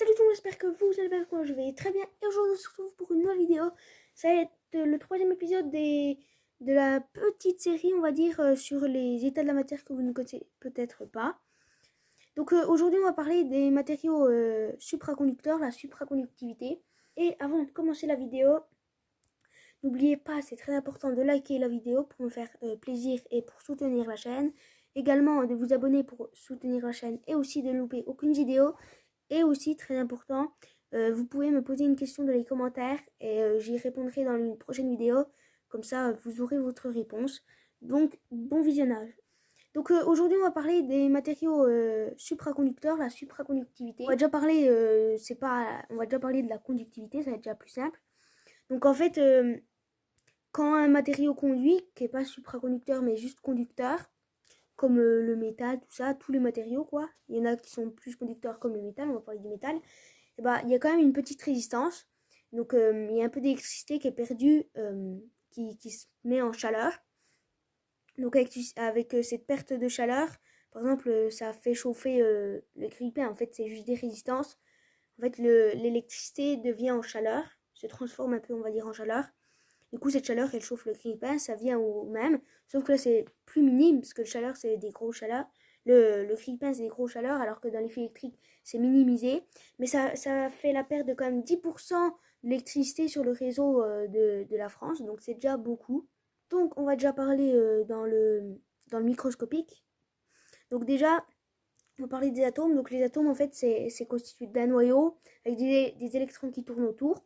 Salut tout le monde, j'espère que vous allez bien, moi je vais très bien et aujourd'hui on se retrouve pour une nouvelle vidéo. Ça va être le troisième épisode de la petite série, on va dire, sur les états de la matière que vous ne connaissez peut-être pas. Donc aujourd'hui on va parler des matériaux supraconducteurs, la supraconductivité. Et avant de commencer la vidéo, n'oubliez pas, c'est très important de liker la vidéo pour me faire plaisir et pour soutenir la chaîne. Également de vous abonner pour soutenir la chaîne et aussi de ne louper aucune vidéo. Et aussi, très important, vous pouvez me poser une question dans les commentaires et j'y répondrai dans une prochaine vidéo. Comme ça, vous aurez votre réponse. Donc, bon visionnage. Donc, aujourd'hui, on va parler des matériaux supraconducteurs, la supraconductivité. On va déjà parler, on va déjà parler de la conductivité, ça va être déjà plus simple. Donc, en fait, quand un matériau conduit, qui n'est pas supraconducteur mais juste conducteur, comme le métal, tout ça, tous les matériaux quoi. Il y en a qui sont plus conducteurs comme le métal, on va parler du métal. Et bah, il y a quand même une petite résistance. Donc il y a un peu d'électricité qui est perdue, qui se met en chaleur. Donc avec cette perte de chaleur, par exemple, ça fait chauffer le grille-pain. En fait, c'est juste des résistances. En fait, l'électricité devient en chaleur, se transforme un peu, on va dire, en chaleur. Du coup, cette chaleur, elle chauffe le grille-pain, ça vient au même. Sauf que là, c'est plus minime, parce que le chaleur, c'est des gros chaleurs. Le grille-pain, c'est des gros chaleurs, alors que dans l'effet électrique, c'est minimisé. Mais ça fait la perte de quand même 10% d'électricité sur le réseau de la France. Donc, c'est déjà beaucoup. Donc, on va déjà parler dans le microscopique. Donc, déjà, on va parler des atomes. Donc, les atomes, en fait, c'est constitué d'un noyau avec des électrons qui tournent autour.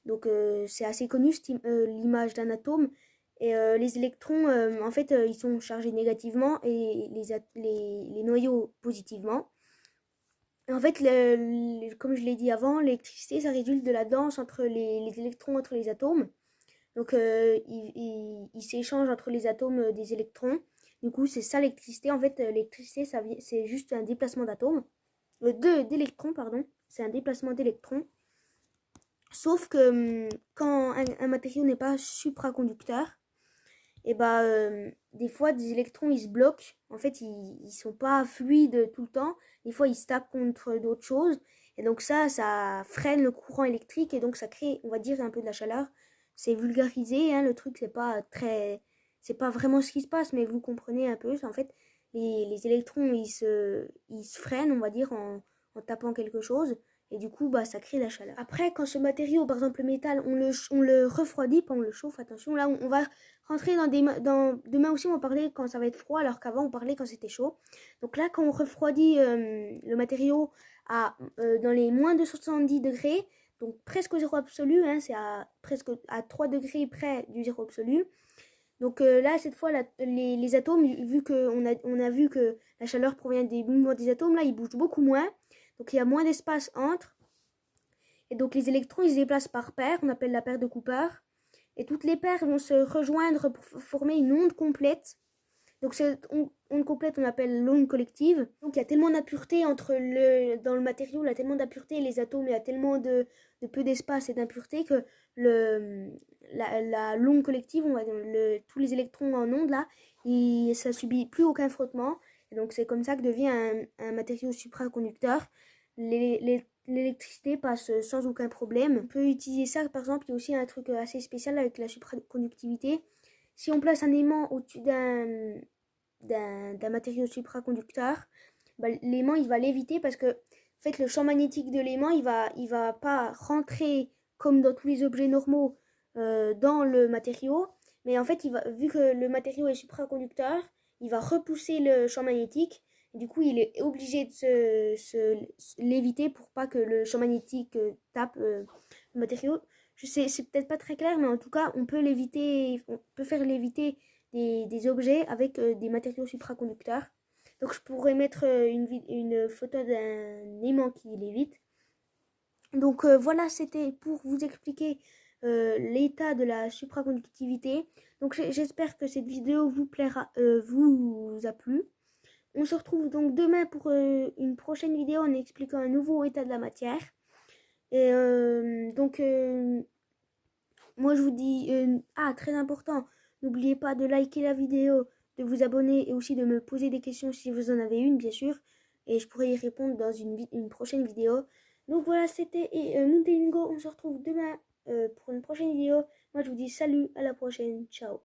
Donc c'est assez connu l'image d'un atome. Et les électrons, en fait, ils sont chargés négativement et les noyaux positivement. Et en fait, comme je l'ai dit avant, l'électricité, ça résulte de la danse entre les électrons entre les atomes. Donc ils s'échangent entre les atomes des électrons. Du coup, c'est ça l'électricité. En fait, l'électricité, c'est juste un déplacement d'atomes. D'électrons, pardon. C'est un déplacement d'électrons. Sauf que quand un matériau n'est pas supraconducteur, et bah des fois des électrons ils se bloquent. En fait, ils sont pas fluides tout le temps. Des fois, ils se tapent contre d'autres choses. Et donc ça freine le courant électrique et donc ça crée, on va dire, un peu de la chaleur. C'est vulgarisé, hein, le truc, c'est pas vraiment ce qui se passe, mais vous comprenez un peu. En fait, les électrons ils se freinent, on va dire, en tapant quelque chose. Et du coup, bah, ça crée de la chaleur. Après, quand ce matériau, par exemple le métal, on le refroidit, pas on le chauffe, attention, là on va rentrer demain aussi on va parler quand ça va être froid, alors qu'avant on parlait quand c'était chaud. Donc là, quand on refroidit le matériau dans les moins de 70 degrés, donc presque au zéro absolu, hein, c'est presque à 3 degrés près du zéro absolu. Donc là, cette fois, les atomes, vu qu'on a vu que la chaleur provient des mouvements des atomes, là, ils bougent beaucoup moins. Donc il y a moins d'espace entre. Et donc les électrons, ils se déplacent par paires, on appelle la paire de Cooper. Et toutes les paires vont se rejoindre pour former une onde complète. Donc cette onde complète, on appelle l'onde collective. Donc il y a tellement d'impuretés dans le matériau, il y a tellement d'impuretés, les atomes, il y a tellement de peu d'espace et d'impuretés que l'onde collective, on va dire, tous les électrons en onde là, ça subit plus aucun frottement. Et donc c'est comme ça que devient un matériau supraconducteur. L'électricité passe sans aucun problème. On peut utiliser ça, par exemple, il y a aussi un truc assez spécial avec la supraconductivité. Si on place un aimant au-dessus d'un matériau supraconducteur, bah, l'aimant il va léviter parce que en fait, le champ magnétique de l'aimant il va pas rentrer comme dans tous les objets normaux dans le matériau, mais en fait vu que le matériau est supraconducteur, il va repousser le champ magnétique. Et du coup, il est obligé de se léviter pour pas que le champ magnétique tape le matériau. Je sais, c'est peut-être pas très clair, mais en tout cas, on peut faire léviter des objets avec des matériaux supraconducteurs. Donc je pourrais mettre une photo d'un aimant qui lévite. Donc voilà, c'était pour vous expliquer l'état de la supraconductivité. Donc j'espère que cette vidéo vous plaira, vous a plu. On se retrouve donc demain pour une prochaine vidéo en expliquant un nouveau état de la matière. Et donc moi je vous dis, très important, n'oubliez pas de liker la vidéo, de vous abonner et aussi de me poser des questions si vous en avez une bien sûr. Et je pourrai y répondre dans une prochaine vidéo. Donc voilà, c'était Mountain Go. On se retrouve demain pour une prochaine vidéo. Moi, je vous dis salut, à la prochaine. Ciao.